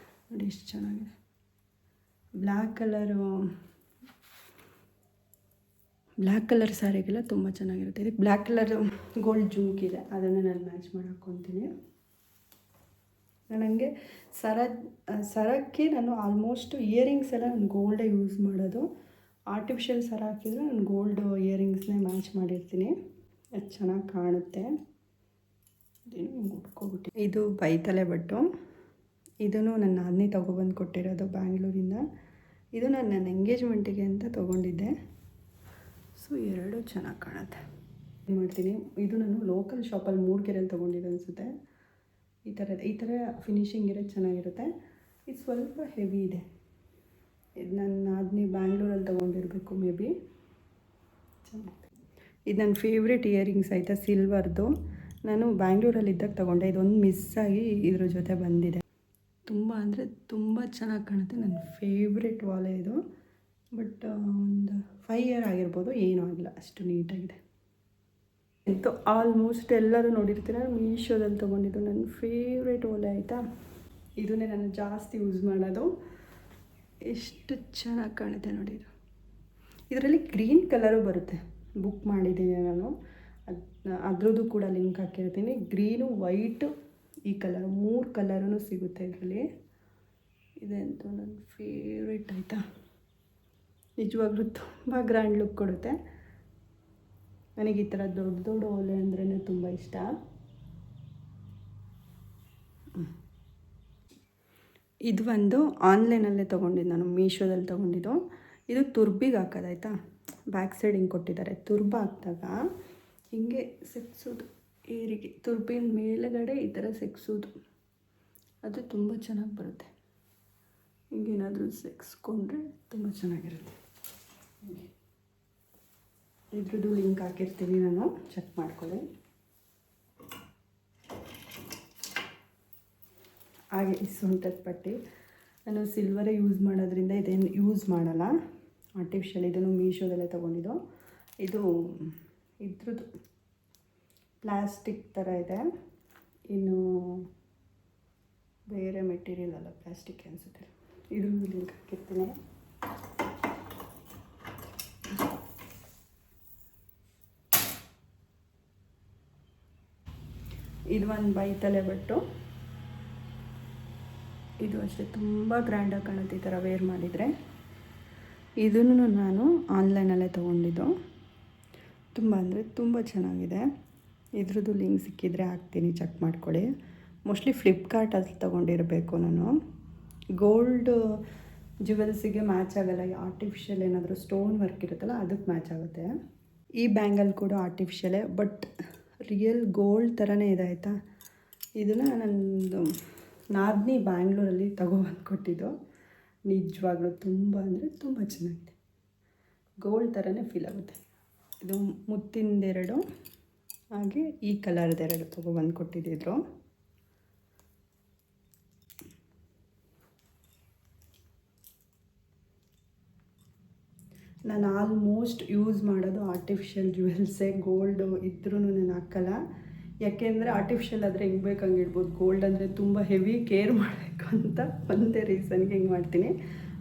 ನೋಡಿ ಎಷ್ಟು ಚೆನ್ನಾಗಿದೆ. ಬ್ಲ್ಯಾಕ್ ಕಲರ್ ಸ್ಯಾರಿಗೆಲ್ಲ ತುಂಬ ಚೆನ್ನಾಗಿರುತ್ತೆ. ಇದಕ್ಕೆ ಬ್ಲ್ಯಾಕ್ ಕಲರ್ ಗೋಲ್ಡ್ ಜುಮ್ಕಿದೆ, ಅದನ್ನು ನಾನು ಮ್ಯಾಚ್ ಮಾಡಿ ಹಾಕ್ಕೊತೀನಿ. ನನಗೆ ಸರಕ್ಕೆ ನಾನು ಆಲ್ಮೋಸ್ಟ್ ಇಯರಿಂಗ್ಸ್ ಎಲ್ಲ ನಾನು ಗೋಲ್ಡೇ ಯೂಸ್ ಮಾಡೋದು. ಆರ್ಟಿಫಿಷಿಯಲ್ ಸರ ಹಾಕಿದರೆ ನಾನು ಗೋಲ್ಡ್ ಇಯರಿಂಗ್ಸ್ನೇ ಮ್ಯಾಚ್ ಮಾಡಿರ್ತೀನಿ, ಅದು ಚೆನ್ನಾಗಿ ಕಾಣುತ್ತೆ. ಇದೇನು ಹಿಂಗೆ ಉಟ್ಕೊಬಿಟ್ಟು ಇದು ಬೈತಲೆ ಬಟ್ಟು. ಇದೂ ನನ್ನ ನಾದಿನಿ ತೊಗೊಬಂದು ಕೊಟ್ಟಿರೋದು ಬ್ಯಾಂಗ್ಳೂರಿಂದ. ಇದು ನಾನು ನನ್ನ ಎಂಗೇಜ್ಮೆಂಟಿಗೆ ಅಂತ ತೊಗೊಂಡಿದ್ದೆ. ಸೊ ಎರಡೂ ಚೆನ್ನಾಗಿ ಕಾಣುತ್ತೆ. ಏನು ಮಾಡ್ತೀನಿ, ಇದು ನಾನು ಲೋಕಲ್ ಶಾಪಲ್ಲಿ ಮೂಡಿಗೆರೆಯಲ್ಲಿ ತೊಗೊಂಡಿದ್ದು ಅನಿಸುತ್ತೆ. ಈ ಥರ ಫಿನಿಶಿಂಗ್ ಇರೋದು ಚೆನ್ನಾಗಿರುತ್ತೆ. ಇದು ಸ್ವಲ್ಪ ಹೆವಿ ಇದೆ. ಇದು ನನ್ನ ನಾದಿನಿ ಬ್ಯಾಂಗ್ಳೂರಲ್ಲಿ ತೊಗೊಂಡಿರಬೇಕು ಮೇ ಬಿ. ಚೆನ್ನಾಗಿದೆ. ಇದು ನನ್ನ ಫೇವ್ರೆಟ್ ಇಯರಿಂಗ್ಸ್ ಆಯಿತಾ, ಸಿಲ್ವರ್ದು. ನಾನು ಬ್ಯಾಂಗ್ಳೂರಲ್ಲಿದ್ದಾಗ ತೊಗೊಂಡೆ. ಇದೊಂದು ಮಿಸ್ಸಾಗಿ ಇದ್ರ ಜೊತೆ ಬಂದಿದೆ. ತುಂಬ ಅಂದರೆ ತುಂಬ ಚೆನ್ನಾಗಿ ಕಾಣುತ್ತೆ. ನನ್ನ ಫೇವ್ರೆಟ್ ವಾಲೆ ಇದು. ಬಟ್ ಒಂದು 5 ಇಯರ್ ಆಗಿರ್ಬೋದು, ಏನೂ ಆಗಿಲ್ಲ, ಅಷ್ಟು ನೀಟಾಗಿದೆ. ಅಂತೂ ಆಲ್ಮೋಸ್ಟ್ ಎಲ್ಲರೂ ನೋಡಿರ್ತೀರ, ಮೀಶೋದಲ್ಲಿ ತೊಗೊಂಡಿದ್ದು ನನ್ನ ಫೇವ್ರೆಟ್ ಓಲೆ ಆಯಿತಾ. ಇದನ್ನೇ ನಾನು ಜಾಸ್ತಿ ಯೂಸ್ ಮಾಡೋದು. ಎಷ್ಟು ಚೆನ್ನಾಗಿ ಕಾಣುತ್ತೆ ನೋಡಿ. ಇದರಲ್ಲಿ ಗ್ರೀನ್ ಕಲರು ಬರುತ್ತೆ, ಬುಕ್ ಮಾಡಿದ್ದೀನಿ ನಾನು. ಅದ್ರದ್ದು ಕೂಡ ಲಿಂಕ್ ಹಾಕಿರ್ತೀನಿ. ಗ್ರೀನು, ವೈಟು, ಈ ಕಲರ್ 3 ಕಲರೂ ಸಿಗುತ್ತೆ ಇದರಲ್ಲಿ. ಇದಂತೂ ನನ್ನ ಫೇವ್ರೆಟ್ ಆಯಿತಾ. ನಿಜವಾಗ್ಲೂ ತುಂಬ ಗ್ರ್ಯಾಂಡ್ ಲುಕ್ ಕೊಡುತ್ತೆ. ನನಗೆ ಈ ಥರ ದೊಡ್ಡ ದೊಡ್ಡ ಓಲೆ ಅಂದ್ರೇ ತುಂಬ ಇಷ್ಟ. ಇದು ಒಂದು ಆನ್ಲೈನಲ್ಲೇ ತೊಗೊಂಡಿದ್ದು ನಾನು, ಮೀಶೋದಲ್ಲಿ ತೊಗೊಂಡಿದ್ದು. ಇದು ತುರ್ಬಿಗೆ ಹಾಕೋದಾಯ್ತಾ, ಬ್ಯಾಕ್ ಸೈಡ್ ಹಿಂಗೆ ಕೊಟ್ಟಿದ್ದಾರೆ. ತುರ್ಬ ಹಾಕಿದಾಗ ಹಿಂಗೆ ಸೆಕ್ಸೋದು, ಏರಿಗೆ ತುರ್ಬಿನ ಮೇಲುಗಡೆ ಈ ಥರ ಸೆಕ್ಸೋದು, ಅದು ತುಂಬ ಚೆನ್ನಾಗಿ ಬರುತ್ತೆ. ಹಿಂಗೇನಾದರೂ ಸೆಕ್ಸ್ಕೊಂಡ್ರೆ ತುಂಬ ಚೆನ್ನಾಗಿರುತ್ತೆ. ಇದ್ರದ್ದು ಲಿಂಕ್ ಹಾಕಿರ್ತೀನಿ ನಾನು, ಚೆಕ್ ಮಾಡ್ಕೊಳ್ಳಿ. ಹಾಗೆ ಈ ಸೊಂಟದ ಪಟ್ಟಿ ನಾನು ಸಿಲ್ವರೇ ಯೂಸ್ ಮಾಡೋದ್ರಿಂದ ಇದೇನು ಯೂಸ್ ಮಾಡಲ್ಲ, ಆರ್ಟಿಫಿಷಿಯಲ್. ಇದನ್ನು ಮೀಶೋದಲ್ಲೇ ತೊಗೊಂಡಿದ್ದು. ಇದು ಇದ್ರದ್ದು ಪ್ಲಾಸ್ಟಿಕ್ ಥರ ಇದೆ, ಇನ್ನು ಬೇರೆ ಮೆಟೀರಿಯಲ್ ಅಲ್ಲ, ಪ್ಲಾಸ್ಟಿಕ್ ಅನಿಸುತ್ತೆ. ಇದ್ರದ್ದು ಲಿಂಕ್ ಹಾಕಿರ್ತೀನಿ. ಇದು ಒಂದು ಬೈತಲೆ ಬಟ್ಟು. ಇದು ಅಷ್ಟೇ ತುಂಬ ಗ್ರ್ಯಾಂಡಾಗಿ ಕಾಣುತ್ತೆ ಈ ಥರ ವೇರ್ ಮಾಡಿದರೆ. ಇದನ್ನು ನಾನು ಆನ್ಲೈನಲ್ಲೇ ತೊಗೊಂಡಿದ್ದು. ತುಂಬ ಅಂದರೆ ತುಂಬ ಚೆನ್ನಾಗಿದೆ. ಇದ್ರದ್ದು ಲಿಂಕ್ ಸಿಕ್ಕಿದರೆ ಹಾಕ್ತೀನಿ, ಚೆಕ್ ಮಾಡ್ಕೊಳ್ಳಿ. ಮೋಸ್ಟ್ಲಿ ಫ್ಲಿಪ್ಕಾರ್ಟಲ್ಲಿ ತೊಗೊಂಡಿರಬೇಕು ನಾನು. ಗೋಲ್ಡ್ ಜ್ಯುವೆಲ್ಸಿಗೆ ಮ್ಯಾಚ್ ಆಗೋಲ್ಲ, ಆರ್ಟಿಫಿಷಿಯಲ್ ಏನಾದರೂ ಸ್ಟೋನ್ ವರ್ಕ್ ಇರುತ್ತಲ್ಲ ಅದಕ್ಕೆ ಮ್ಯಾಚ್ ಆಗುತ್ತೆ. ಈ ಬ್ಯಾಂಗಲ್ ಕೂಡ ಆರ್ಟಿಫಿಷಿಯಲೇ, ಬಟ್ ರಿಯಲ್ ಗೋಲ್ಡ್ ಥರನೇ ಇದೆ ಆಯಿತಾ. ಇದನ್ನು ನನ್ನದು ನಾದಿನಿ ಬ್ಯಾಂಗ್ಳೂರಲ್ಲಿ ತೊಗೊಬಂದು ಕೊಟ್ಟಿದ್ದು. ನಿಜವಾಗ್ಲೂ ತುಂಬ ಅಂದರೆ ತುಂಬ ಚೆನ್ನಾಗಿದೆ, ಗೋಲ್ಡ್ ಥರನೇ ಫೀಲ್ ಆಗುತ್ತೆ. ಇದು ಮುತ್ತಿಂದೆರಡು, ಹಾಗೆ ಈ ಕಲರ್ದೆರಡು ತೊಗೊಬಂದು ಕೊಟ್ಟಿದ್ದರು. ನಾನು ಆಲ್ಮೋಸ್ಟ್ ಯೂಸ್ ಮಾಡೋದು ಆರ್ಟಿಫಿಷಿಯಲ್ ಜ್ಯುವೆಲ್ಸೇ. ಗೋಲ್ಡು ಇದ್ರೂ ನಾನು ಹಾಕಲ್ಲ, ಯಾಕೆಂದರೆ ಆರ್ಟಿಫಿಷಿಯಲ್ ಆದರೆ ಹೆಂಗೆ ಬೇಕು ಹಂಗೆ ಇಡ್ಬೋದು. ಗೋಲ್ಡ್ ಅಂದರೆ ತುಂಬ ಹೆವಿ ಕೇರ್ ಮಾಡಬೇಕು ಅಂತ ಒಂದೇ ರೀಸನ್ಗೆ ಹಿಂಗೆ ಮಾಡ್ತೀನಿ.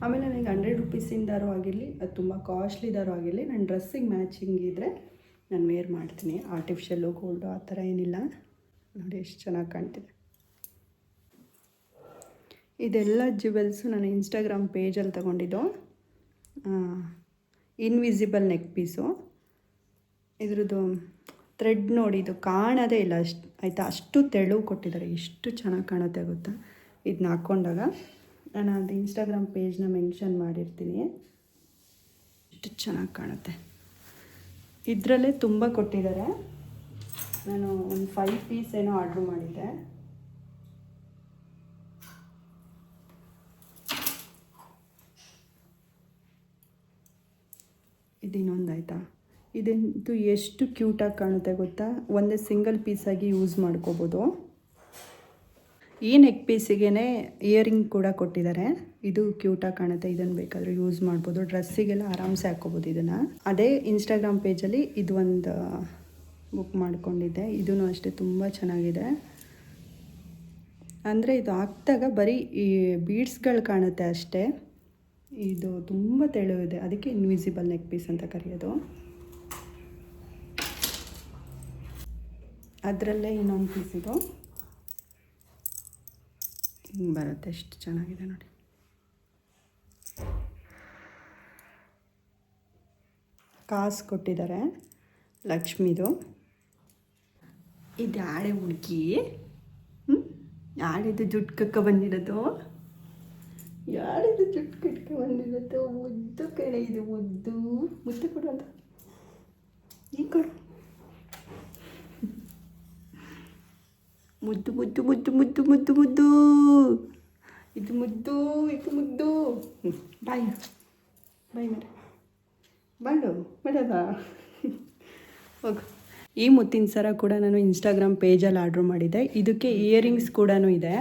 ಆಮೇಲೆ ನನಗೆ 100 ರುಪೀಸಿಂದಾರು ಆಗಿರಲಿ, ಅದು ತುಂಬ ಕಾಸ್ಟ್ಲಿದಾರು ಆಗಿರಲಿ, ನನ್ನ ಡ್ರೆಸ್ಸಿಗೆ ಮ್ಯಾಚಿಂಗ್ ಇದ್ದರೆ ನಾನು ವೇರ್ ಮಾಡ್ತೀನಿ. ಆರ್ಟಿಫಿಷಿಯಲ್ಲು ಗೋಲ್ಡು ಆ ಥರ ಏನಿಲ್ಲ. ನೋಡಿ ಎಷ್ಟು ಚೆನ್ನಾಗಿ ಕಾಣ್ತಿದೆ. ಇದೆಲ್ಲ ಜ್ಯುವೆಲ್ಸು ನಾನು ಇನ್ಸ್ಟಾಗ್ರಾಮ್ ಪೇಜಲ್ಲಿ ತೊಗೊಂಡಿದ್ದು. Invisible neck piece. ಇದ್ರದ್ದು ಥ್ರೆಡ್ ನೋಡಿ, ಇದು ಕಾಣೋದೇ ಇಲ್ಲ ಅಷ್ಟು ಆಯಿತಾ, ಅಷ್ಟು ತೆಳು ಕೊಟ್ಟಿದ್ದಾರೆ. ಎಷ್ಟು ಚೆನ್ನಾಗಿ ಕಾಣುತ್ತೆ ಗೊತ್ತಾ ಇದನ್ನ ಹಾಕ್ಕೊಂಡಾಗ. ನಾನು ಅದು ಇನ್ಸ್ಟಾಗ್ರಾಮ್ ಪೇಜ್ನ ಮೆನ್ಷನ್ ಮಾಡಿರ್ತೀನಿ. ಎಷ್ಟು ಚೆನ್ನಾಗಿ ಕಾಣುತ್ತೆ. ಇದರಲ್ಲೇ ತುಂಬ ಕೊಟ್ಟಿದ್ದಾರೆ. ನಾನು ಒಂದು 5 ಪೀಸ್ ಏನೋ ಆರ್ಡ್ರ್ ಮಾಡಿದ್ದೆ. ಇದಿನ್ನೊಂದು ಆಯಿತಾ. ಇದಂತೂ ಎಷ್ಟು ಕ್ಯೂಟಾಗಿ ಕಾಣುತ್ತೆ ಗೊತ್ತಾ, ಒಂದೇ ಸಿಂಗಲ್ ಪೀಸಾಗಿ ಯೂಸ್ ಮಾಡ್ಕೋಬೋದು. ಈ ನೆಕ್ ಪೀಸಿಗೆ ಇಯರಿಂಗ್ ಕೂಡ ಕೊಟ್ಟಿದ್ದಾರೆ. ಇದು ಕ್ಯೂಟಾಗಿ ಕಾಣುತ್ತೆ. ಇದನ್ನು ಬೇಕಾದರೆ ಯೂಸ್ ಮಾಡ್ಬೋದು. ಡ್ರೆಸ್ಸಿಗೆಲ್ಲ ಆರಾಮ್ಸೆ ಹಾಕ್ಕೋಬೋದು ಇದನ್ನು. ಅದೇ ಇನ್ಸ್ಟಾಗ್ರಾಮ್ ಪೇಜಲ್ಲಿ ಇದು ಒಂದು ಬುಕ್ ಮಾಡ್ಕೊಂಡಿದ್ದೆ. ಇದೂ ಅಷ್ಟೇ ತುಂಬ ಚೆನ್ನಾಗಿದೆ. ಅಂದರೆ ಇದು ಹಾಕಿದಾಗ ಬರೀ ಈ ಬೀಡ್ಸ್ಗಳು ಕಾಣುತ್ತೆ ಅಷ್ಟೇ. ಇದು ತುಂಬ ತೆಳುವಿದೆ, ಅದಕ್ಕೆ ಇನ್ವಿಸಿಬಲ್ ನೆಕ್ ಪೀಸ್ ಅಂತ ಕರೆಯೋದು. ಅದರಲ್ಲೇ ಇನ್ನೊಂದು ಪೀಸ್ ಇದು ಹಿಂಗೆ ಬರುತ್ತೆ. ಎಷ್ಟು ಚೆನ್ನಾಗಿದೆ ನೋಡಿ. ಕಾಸು ಕೊಟ್ಟಿದ್ದಾರೆ ಲಕ್ಷ್ಮಿದು. ಇದು ಯಾಳೆ ಹುಡುಗಿ, ಯಾರಿದು ಜುಟ್ಟು ಕಕ್ಕ ಬಂದಿರೋದು, ಯಾರಿದು ಜುಟ್ಟು ಕಟ್ಕ ಬಂದಿರೋದು. ಮುದ್ದು ಕಡೆ ಇದು, ಮುದ್ದು ಮುದ್ದು ಕೊಡು ಅಂತ. ಈಗ ಕೊಡು. ಮುದ್ದು ಮುದ್ದು ಮುದ್ದು ಮುದ್ದು ಮುದ್ದು ಮುದ್ದು. ಇದು ಮುದ್ದು, ಇದು ಮುದ್ದು. ಬಾಯ್ ಬಾಯ್ ಮೇಡ ಬಾಳು ಮೇಡದ ಹೋಗು. ಈ ಮುತ್ತಿನ ಸರ ಕೂಡ ನಾನು ಇನ್ಸ್ಟಾಗ್ರಾಮ್ ಪೇಜಲ್ಲಿ ಆರ್ಡ್ರ್ ಮಾಡಿದ್ದೆ. ಇದಕ್ಕೆ ಇಯರಿಂಗ್ಸ್ ಕೂಡ ಇದೆ.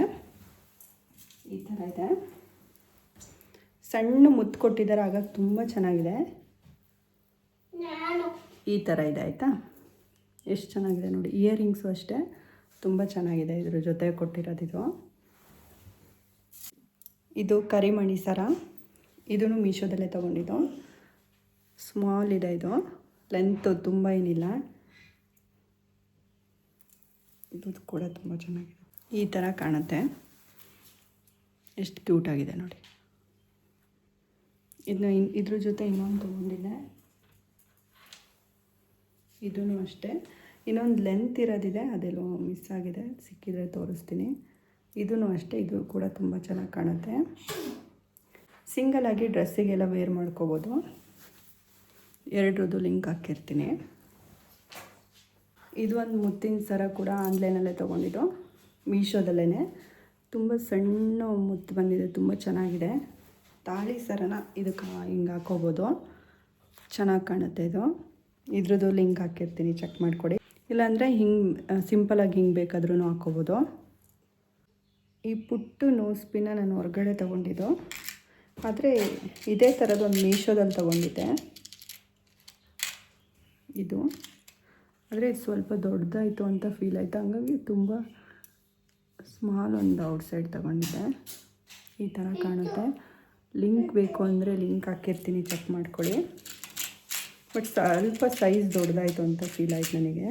ಈ ಥರ ಇದೆ. ಸಣ್ಣ ಮುತ್ತು ಕೊಟ್ಟಿದ್ದಾರೆ, ಹಾಗಾಗಿ ತುಂಬ ಚೆನ್ನಾಗಿದೆ. ಈ ಥರ ಇದೆ ಆಯಿತಾ. ಎಷ್ಟು ಚೆನ್ನಾಗಿದೆ ನೋಡಿ. ಇಯರಿಂಗ್ಸು ಅಷ್ಟೇ ತುಂಬ ಚೆನ್ನಾಗಿದೆ. ಇದ್ರ ಜೊತೆ ಕೊಟ್ಟಿರೋದಿದು. ಇದು ಕರಿಮಣಿ ಸರ. ಇದೂ ಮೀಶೋದಲ್ಲೇ ತೊಗೊಂಡಿದ್ದು. ಸ್ಮಾಲ್ ಇದೆ. ಇದು ಲೆಂತು ತುಂಬ ಏನಿಲ್ಲ. ಇದು ಕೂಡ ತುಂಬ ಚೆನ್ನಾಗಿದೆ. ಈ ಥರ ಕಾಣುತ್ತೆ. ಎಷ್ಟು ಕ್ಯೂಟಾಗಿದೆ ನೋಡಿ. ಇದನ್ನ ಇದ್ರ ಜೊತೆ ಇನ್ನೊಂದು ತೊಗೊಂಡಿದ್ದೆ. ಇದೂ ಅಷ್ಟೇ. ಇನ್ನೊಂದು ಲೆಂತ್ ಇರೋದಿದೆ, ಅದೆಲ್ಲೋ ಮಿಸ್ ಆಗಿದೆ. ಸಿಕ್ಕಿದರೆ ತೋರಿಸ್ತೀನಿ. ಇದೂ ಅಷ್ಟೇ. ಇದು ಕೂಡ ತುಂಬ ಚೆನ್ನಾಗಿ ಕಾಣುತ್ತೆ. ಸಿಂಗಲಾಗಿ ಡ್ರೆಸ್ಸಿಗೆಲ್ಲ ವೇರ್ ಮಾಡ್ಕೋಬೋದು. ಎರಡರದ್ದು ಲಿಂಕ್ ಹಾಕಿರ್ತೀನಿ. ಇದು ಒಂದು ಮುತ್ತಿನ ಸರ ಕೂಡ ಆನ್ಲೈನಲ್ಲೇ ತೊಗೊಂಡಿದ್ದು, ಮೀಶೋದಲ್ಲೇ. ತುಂಬ ಸಣ್ಣ ಮುತ್ತು ಬಂದಿದೆ, ತುಂಬ ಚೆನ್ನಾಗಿದೆ. ತಾಳಿ ಸರನ ಇದಕ್ಕೆ ಹಿಂಗೆ ಹಾಕೋಬೋದು, ಚೆನ್ನಾಗಿ ಕಾಣುತ್ತೆ ಇದು. ಇದ್ರದ್ದು ಲಿಂಕ್ ಹಾಕಿರ್ತೀನಿ, ಚೆಕ್ ಮಾಡಿಕೊಡಿ. ಇಲ್ಲಾಂದರೆ ಹಿಂಗೆ ಸಿಂಪಲಾಗಿ ಹಿಂಗೆ ಬೇಕಾದ್ರೂ ಹಾಕ್ಕೋಬೋದು. ಈ ಪುಟ್ಟು ನೋಸ್ ಪಿನ್ನ ನಾನು ಹೊರಗಡೆ ತೊಗೊಂಡಿದ್ದು, ಆದರೆ ಇದೇ ಥರದ್ದು ಒಂದು ಮೀಶೋದಲ್ಲಿ ತೊಗೊಂಡಿದ್ದೆ. ಇದು ಆದರೆ ಸ್ವಲ್ಪ ದೊಡ್ಡದಾಯಿತು ಅಂತ ಫೀಲ್ ಆಯಿತು, ಹಂಗಾಗಿ ತುಂಬ ಸ್ಮಾಲ್ ಒಂದು ಔಟ್ಸೈಡ್ ತೊಗೊಂಡಿದ್ದೆ. ಈ ಥರ ಕಾಣುತ್ತೆ. ಲಿಂಕ್ ಬೇಕು ಅಂದರೆ ಲಿಂಕ್ ಹಾಕಿರ್ತೀನಿ, ಚೆಕ್ ಮಾಡ್ಕೊಳ್ಳಿ. ಬಟ್ ಸ್ವಲ್ಪ ಸೈಜ್ ದೊಡ್ಡದಾಯಿತು ಅಂತ ಫೀಲ್ ಆಯಿತು ನನಗೆ.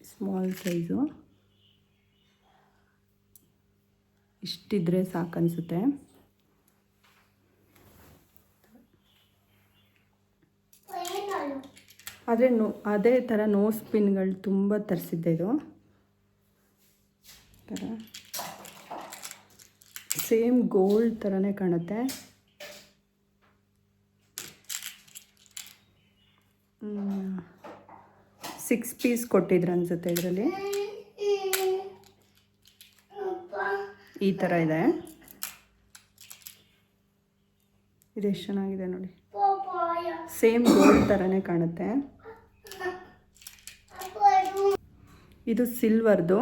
ಸ್ಮಾಲ್ ಸೈಜು ಇಷ್ಟಿದ್ರೆ ಸಾಕನ್ಸುತ್ತೆ. ಆದರೆ ಅದೇ ಥರ ನೋಸ್ ಪಿನ್ಗಳು ತುಂಬ ತರಿಸಿದ್ದೆ. ಇದು ಥರ ಸೇಮ್ ಗೋಲ್ಡ್ ಥರನೇ ಕಾಣುತ್ತೆ. 6 ಪೀಸ್ ಕೊಟ್ಟಿದ್ರು ಅನಿಸುತ್ತೆ ಇದರಲ್ಲಿ. ಈ ಥರ ಇದೆ. ಇದೆಷ್ಟು ಚೆನ್ನಾಗಿದೆ ನೋಡಿ. ಸೇಮ್ ಗೋಲ್ಡ್ ಥರನೇ ಕಾಣುತ್ತೆ. ಇದು ಸಿಲ್ವರ್ದು.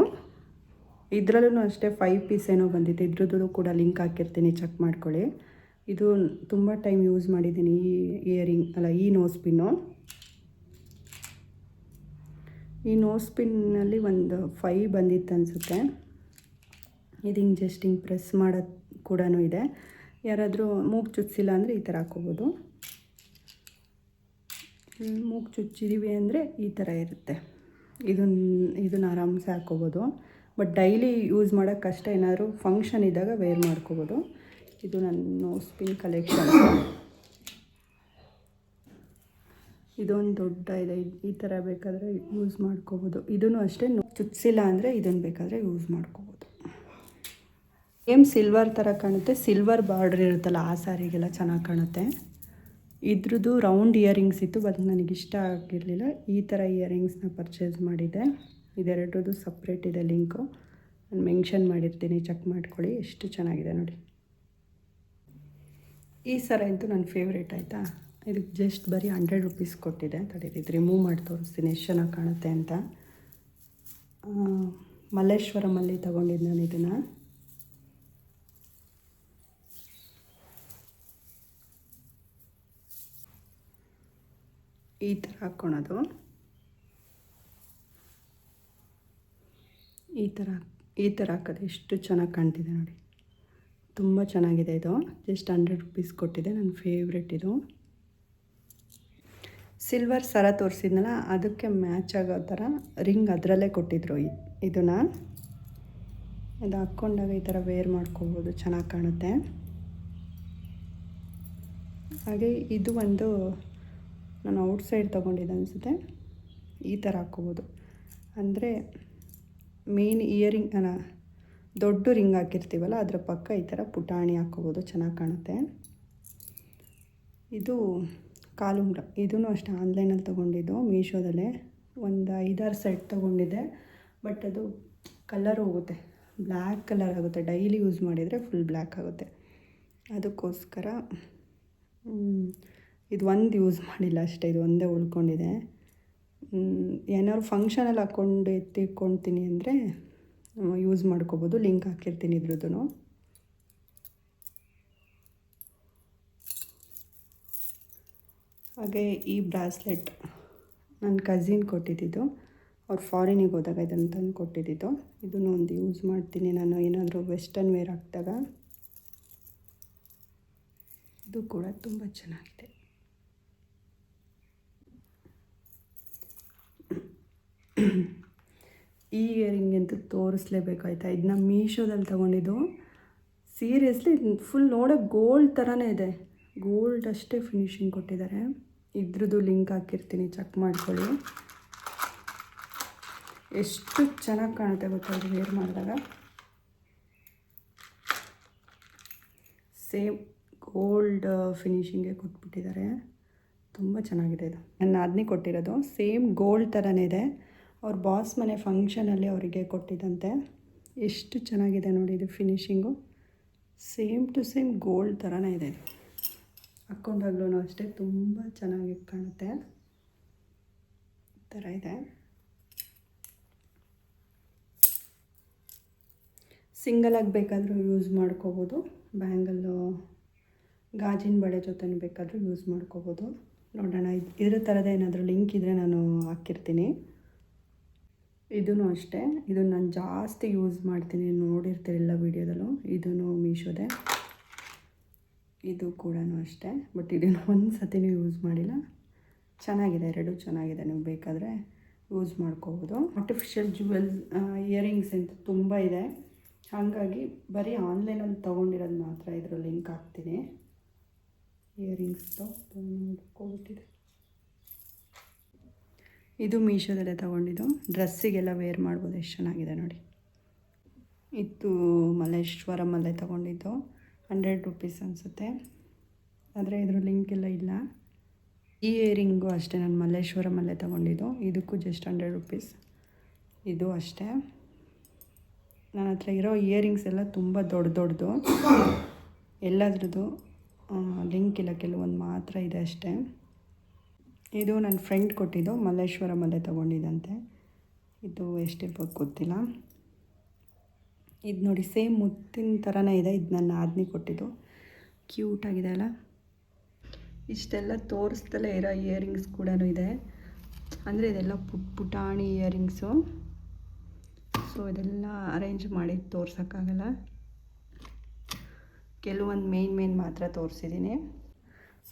ಇದರಲ್ಲೂ ಅಷ್ಟೇ 5 ಪೀಸ್ ಏನೋ ಬಂದಿದೆ. ಇದ್ರದ್ದು ಕೂಡ ಲಿಂಕ್ ಹಾಕಿರ್ತೀನಿ, ಚೆಕ್ ಮಾಡ್ಕೊಳ್ಳಿ. ಇದು ತುಂಬ ಟೈಮ್ ಯೂಸ್ ಮಾಡಿದ್ದೀನಿ. ಈ ನೋಸ್ ಪಿನ್ನು. ಈ ನೋಸ್ ಪಿನ್ನಲ್ಲಿ ಒಂದು 5 ಬಂದಿತ್ತು ಅನಿಸುತ್ತೆ. ಇದು ಹಿಂಗೆ ಜಸ್ಟ್ ಹಿಂಗೆ ಪ್ರೆಸ್ ಮಾಡೋದು ಕೂಡ ಇದೆ. ಯಾರಾದರೂ ಮೂಗು ಚುಚ್ಚಿಲ್ಲ ಅಂದರೆ ಈ ಥರ ಹಾಕ್ಕೋಬೋದು. ಮೂಗು ಚುಚ್ಚಿದ್ದೀವಿ ಅಂದರೆ ಈ ಥರ ಇರುತ್ತೆ. ಇದನ್ನು ಆರಾಮ್ಸೆ ಹಾಕ್ಕೋಬೋದು. ಬಟ್ ಡೈಲಿ ಯೂಸ್ ಮಾಡೋಕ್ಕೆ ಕಷ್ಟ. ಏನಾದರೂ ಫಂಕ್ಷನ್ ಇದ್ದಾಗ ವೇರ್ ಮಾಡ್ಕೋಬೋದು. ಇದು ನನ್ನ ನೋಸ್ ಪಿನ್ ಕಲೆಕ್ಷನ್. ಇದೊಂದು ದೊಡ್ಡ ಇದೆ. ಈ ಥರ ಬೇಕಾದರೆ ಯೂಸ್ ಮಾಡ್ಕೋಬೋದು. ಇದೂ ಅಷ್ಟೇ ಚುಚ್ಚಿಲ್ಲ ಅಂದರೆ ಇದನ್ನು ಬೇಕಾದರೆ ಯೂಸ್ ಮಾಡ್ಕೋಬೋದು. ಸಿಲ್ವರ್ ಥರ ಕಾಣುತ್ತೆ. ಸಿಲ್ವರ್ ಬಾರ್ಡ್ರ್ ಇರುತ್ತಲ್ಲ, ಆ ಸ್ಯಾರಿಗೆಲ್ಲ ಚೆನ್ನಾಗಿ ಕಾಣುತ್ತೆ. ಇದ್ರದ್ದು ರೌಂಡ್ ಇಯರಿಂಗ್ಸ್ ಇತ್ತು, ಬಟ್ ನನಗಿಷ್ಟ ಆಗಿರಲಿಲ್ಲ. ಈ ಥರ ಇಯರಿಂಗ್ಸ್ನ ಪರ್ಚೇಸ್ ಮಾಡಿದ್ದೆ. ಇದೆರಡರದ್ದು ಸಪ್ರೇಟ್ ಇದೆ ಲಿಂಕು, ನಾನು ಮೆನ್ಷನ್ ಮಾಡಿರ್ತೀನಿ, ಚೆಕ್ ಮಾಡ್ಕೊಳ್ಳಿ. ಎಷ್ಟು ಚೆನ್ನಾಗಿದೆ ನೋಡಿ. ಈ ಸರ ಅಂತೂ ನನ್ನ ಫೇವ್ರೇಟ್ ಆಯಿತಾ. ಇದಕ್ಕೆ ಜಸ್ಟ್ ಬರೀ 100 ರುಪೀಸ್ ಕೊಟ್ಟಿದೆ. ತಡೀರಿ, ಇದು ರಿಮೂವ್ ಮಾಡಿ ತೋರಿಸ್ತೀನಿ ಎಷ್ಟು ಚೆನ್ನಾಗಿ ಕಾಣುತ್ತೆ ಅಂತ. ಮಲ್ಲೇಶ್ವರಮಲ್ಲಿ ತೊಗೊಂಡಿದ್ದು ನಾನು ಇದನ್ನು. ಈ ಥರ ಹಾಕ್ಕೊಳೋದು, ಈ ಥರ ಹಾಕೋದು ಎಷ್ಟು ಚೆನ್ನಾಗಿ ಕಾಣ್ತಿದೆ ನೋಡಿ. ತುಂಬ ಚೆನ್ನಾಗಿದೆ ಇದು. ಜಸ್ಟ್ 100 ರುಪೀಸ್ ಕೊಟ್ಟಿದೆ. ನನ್ನ ಫೇವ್ರೆಟ್ ಇದು. ಸಿಲ್ವರ್ ಸರ ತೋರಿಸಿದ್ನಲ್ಲ, ಅದಕ್ಕೆ ಮ್ಯಾಚ್ ಆಗೋ ಥರ ರಿಂಗ್ ಅದರಲ್ಲೇ ಕೊಟ್ಟಿದ್ರು. ಇದನ್ನು ಇದು ಹಾಕ್ಕೊಂಡಾಗ ಈ ಥರ ವೇರ್ ಮಾಡ್ಕೋಬೋದು, ಚೆನ್ನಾಗಿ ಕಾಣುತ್ತೆ. ಹಾಗೆ ಇದು ಒಂದು ನಾನು ಔಟ್ಸೈಡ್ ತೊಗೊಂಡಿದ್ದೆ ಅನಿಸುತ್ತೆ. ಈ ಥರ ಹಾಕ್ಕೋಬೋದು. ಅಂದರೆ ಮೇನ್ ಇಯರಿಂಗ್ ದೊಡ್ಡ ರಿಂಗ್ ಹಾಕಿರ್ತೀವಲ್ಲ, ಅದರ ಪಕ್ಕ ಈ ಥರ ಪುಟಾಣಿ ಹಾಕ್ಕೋಬೋದು, ಚೆನ್ನಾಗಿ ಕಾಣುತ್ತೆ. ಇದು ಕಾಲುಂಗ್ರ, ಇದೂ ಅಷ್ಟೇ ಆನ್ಲೈನಲ್ಲಿ ತೊಗೊಂಡಿದ್ದು, ಮೀಶೋದಲ್ಲೇ ಒಂದು 5-6 ಸೆಟ್ ತೊಗೊಂಡಿದ್ದೆ. ಬಟ್ ಅದು ಕಲರ್ ಹೋಗುತ್ತೆ, ಬ್ಲ್ಯಾಕ್ ಕಲರ್ ಆಗುತ್ತೆ. ಡೈಲಿ ಯೂಸ್ ಮಾಡಿದರೆ ಫುಲ್ ಬ್ಲ್ಯಾಕ್ ಆಗುತ್ತೆ. ಅದಕ್ಕೋಸ್ಕರ ಇದು ಒಂದು ಯೂಸ್ ಮಾಡಿಲ್ಲ ಅಷ್ಟೇ, ಇದು ಒಂದೇ ಉಳ್ಕೊಂಡಿದೆ. ಏನಾದ್ರು ಫಂಕ್ಷನಲ್ಲಿ ಹಾಕ್ಕೊಂಡು ಎತ್ತಿಟ್ಕೊಳ್ತೀನಿ ಅಂದರೆ ಯೂಸ್ ಮಾಡ್ಕೋಬೋದು. ಲಿಂಕ್ ಹಾಕಿರ್ತೀನಿ ಇದ್ರದ್ದು. ಹಾಗೆ ಈ ಬ್ರಾಸ್ಲೆಟ್ ನನ್ನ ಕಝಿನ್ ಕೊಟ್ಟಿದ್ದು, ಅವ್ರು ಫಾರಿನಿಗೆ ಹೋದಾಗ ಇದನ್ನು ತಂದು ಕೊಟ್ಟಿದ್ದು. ಇದನ್ನು ಒಂದು ಯೂಸ್ ಮಾಡ್ತೀನಿ ನಾನು ಏನಾದರೂ ವೆಸ್ಟರ್ನ್ ವೇರ್ ಹಾಕಿದಾಗ. ಇದು ಕೂಡ ತುಂಬ ಚೆನ್ನಾಗಿದೆ. ಈ ಇಯರಿಂಗ್ ಅಂತೂ ತೋರಿಸ್ಲೇಬೇಕಾಯ್ತಾ. ಇದನ್ನ ಮೀಶೋದಲ್ಲಿ ತೊಗೊಂಡಿದ್ದು. ಸೀರಿಯಸ್ಲಿ ಫುಲ್ ನೋಡೋಕೆ ಗೋಲ್ಡ್ ಥರನೇ ಇದೆ, ಗೋಲ್ಡ್ ಅಷ್ಟೇ ಫಿನಿಶಿಂಗ್ ಕೊಟ್ಟಿದ್ದಾರೆ. ಇದ್ರದ್ದು ಲಿಂಕ್ ಹಾಕಿರ್ತೀನಿ, ಚೆಕ್ ಮಾಡ್ಕೊಳ್ಳಿ. ಎಷ್ಟು ಚೆನ್ನಾಗಿ ಕಾಣುತ್ತೆ ಗೊತ್ತಾಗ ವೇರ್ ಮಾಡಿದಾಗ. ಸೇಮ್ ಗೋಲ್ಡ್ ಫಿನಿಶಿಂಗೇ ಕೊಟ್ಬಿಟ್ಟಿದ್ದಾರೆ. ತುಂಬ ಚೆನ್ನಾಗಿದೆ ಇದು. ನನ್ನ ನಾದಿನಿ ಕೊಟ್ಟಿರೋದು ಸೇಮ್ ಗೋಲ್ಡ್ ಥರನೇ ಇದೆ. ಅವ್ರ ಬಾಸ್ ಮನೆ ಫಂಕ್ಷನಲ್ಲಿ ಅವರಿಗೆ ಕೊಟ್ಟಿದ್ದಂತೆ. ಎಷ್ಟು ಚೆನ್ನಾಗಿದೆ ನೋಡಿ ಇದು ಫಿನಿಶಿಂಗು. ಸೇಮ್ ಟು ಸೇಮ್ ಗೋಲ್ಡ್ ಥರನೇ ಇದೆ. ಹಾಕ್ಕೊಂಡಾಗ್ಲೂ ಅಷ್ಟೇ ತುಂಬ ಚೆನ್ನಾಗಿ ಕಾಣುತ್ತೆ. ಈ ಥರ ಇದೆ. ಸಿಂಗಲಾಗಿ ಬೇಕಾದರೂ ಯೂಸ್ ಮಾಡ್ಕೋಬೋದು. ಬ್ಯಾಂಗಲ್ಲು ಗಾಜಿನ ಬಳೆ ಜೊತೆ ಬೇಕಾದರೂ ಯೂಸ್ ಮಾಡ್ಕೋಬೋದು. ನೋಡೋಣ, ಇದ್ರ ಥರದ ಏನಾದರೂ ಲಿಂಕ್ ಇದ್ದರೆ ನಾನು ಹಾಕಿರ್ತೀನಿ. ಇದೂ ಅಷ್ಟೇ, ಇದನ್ನು ನಾನು ಜಾಸ್ತಿ ಯೂಸ್ ಮಾಡ್ತೀನಿ, ನೋಡಿರ್ತೀರಿಲ್ಲ ವೀಡಿಯೋದಲ್ಲೂ. ಇದೂ ಮೀಶೋದೆ. ಇದು ಕೂಡ ಅಷ್ಟೇ, ಬಟ್ ಇದನ್ನು ಒಂದು ಸತಿನೂ ಯೂಸ್ ಮಾಡಿಲ್ಲ. ಚೆನ್ನಾಗಿದೆ, ಎರಡೂ ಚೆನ್ನಾಗಿದೆ. ನೀವು ಬೇಕಾದರೆ ಯೂಸ್ ಮಾಡ್ಕೋಬೋದು. ಆರ್ಟಿಫಿಷಿಯಲ್ ಜುವೆಲ್ಸ್ ಇಯರಿಂಗ್ಸ್ ಅಂತ ತುಂಬ ಇದೆ. ಹಾಗಾಗಿ ಬರೀ ಆನ್ಲೈನಲ್ಲಿ ತೊಗೊಂಡಿರೋದು ಮಾತ್ರ ಇದರ ಲಿಂಕ್ ಹಾಕ್ತೀನಿ. ಇಯರಿಂಗ್ಸ್ದು ನೋಡ್ಕೊಬಿಟ್ಟಿದೆ. ಇದು ಮೀಶೋದಲ್ಲೇ ತೊಗೊಂಡಿದ್ದು. ಡ್ರೆಸ್ಸಿಗೆಲ್ಲ ವೇರ್ ಮಾಡ್ಬೋದು, ಎಷ್ಟು ಚೆನ್ನಾಗಿದೆ ನೋಡಿ. ಇದು ಮಲ್ಲೇಶ್ವರಮಲ್ಲೇ ತೊಗೊಂಡಿದ್ದು. 100 ರುಪೀಸ್ ಅನಿಸುತ್ತೆ, ಆದರೆ ಇದ್ರ ಲಿಂಕ್ ಎಲ್ಲ ಇಲ್ಲ. ಈ ಇಯರಿಂಗು ಅಷ್ಟೇ ನಾನು ಮಲ್ಲೇಶ್ವರಮಲ್ಲೇ ತೊಗೊಂಡಿದ್ದು. ಇದಕ್ಕೂ ಜಸ್ಟ್ 100 ರುಪೀಸ್. ಇದು ಅಷ್ಟೇ. ನನ್ನ ಹತ್ರ ಇರೋ ಇಯರಿಂಗ್ಸ್ ಎಲ್ಲ ತುಂಬ ದೊಡ್ಡದು. ಎಲ್ಲದ್ರದ್ದು ಲಿಂಕ್ ಇಲ್ಲ, ಕೆಲವೊಂದು ಮಾತ್ರ ಇದೆ ಅಷ್ಟೇ. ಇದು ನನ್ನ ಫ್ರೆಂಡ್ ಕೊಟ್ಟಿದ್ದು, ಮಲ್ಲೇಶ್ವರಮಲ್ಲೇ ತೊಗೊಂಡಿದ್ದಂತೆ. ಇದು ಎಷ್ಟಿರ್ಬೋದು ಗೊತ್ತಿಲ್ಲ. ಇದು ನೋಡಿ ಸೇಮ್ ಮುತ್ತಿನ ಥರನೇ ಇದೆ. ಇದು ನನ್ನ ನಾದಿನಿ ಕೊಟ್ಟಿದ್ದು. ಕ್ಯೂಟಾಗಿದೆ ಅಲ್ಲ. ಇಷ್ಟೆಲ್ಲ ತೋರಿಸ್ದಲೇ ಇರೋ ಇಯರಿಂಗ್ಸ್ ಕೂಡ ಇದೆ. ಅಂದರೆ ಇದೆಲ್ಲ ಪುಟಾಣಿ ಇಯರಿಂಗ್ಸು. ಸೊ ಇದೆಲ್ಲ ಅರೇಂಜ್ ಮಾಡಿ ತೋರ್ಸೋಕ್ಕಾಗಲ್ಲ. ಕೆಲವೊಂದು ಮೇನ್ ಮಾತ್ರ ತೋರಿಸಿದ್ದೀನಿ.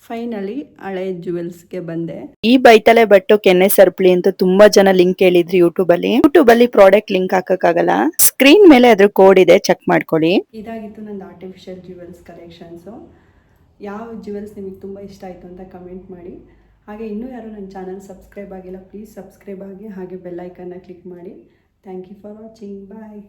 ಫೈನಲಿ ಹಳೆ ಜುವೆಲ್ಸ್ಗೆ ಬಂದೆ. ಈ ಬೈತಲೆ ಬಟ್ಟು ಕೆನ್ನೆ ಸರ್ಪಳಿ ಅಂತ ತುಂಬಾ ಜನ ಲಿಂಕ್ ಹೇಳಿದ್ರಿ ಯೂಟ್ಯೂಬಲ್ಲಿ ಪ್ರಾಡಕ್ಟ್ ಲಿಂಕ್ ಹಾಕಕ್ಕಾಗಲ್ಲ. ಸ್ಕ್ರೀನ್ ಮೇಲೆ ಅದ್ರ ಕೋಡ್ ಇದೆ, ಚೆಕ್ ಮಾಡ್ಕೊಳ್ಳಿ. ಇದಾಗಿತ್ತು ನಂದು ಆರ್ಟಿಫಿಷಿಯಲ್ ಜುವೆಲ್ಸ್ ಕಲೆಕ್ಷನ್ಸು. ಯಾವ ಜುವೆಲ್ಸ್ ನಿಮಗೆ ತುಂಬ ಇಷ್ಟ ಆಯಿತು ಅಂತ ಕಮೆಂಟ್ ಮಾಡಿ. ಹಾಗೆ ಇನ್ನೂ ಯಾರು ನನ್ನ ಚಾನಲ್ ಸಬ್ಸ್ಕ್ರೈಬ್ ಆಗಿಲ್ಲ, ಪ್ಲೀಸ್ ಸಬ್ಸ್ಕ್ರೈಬ್ ಆಗಿ, ಹಾಗೆ ಬೆಲ್ ಐಕನ್ನ ಕ್ಲಿಕ್ ಮಾಡಿ. Thank you for watching. Bye.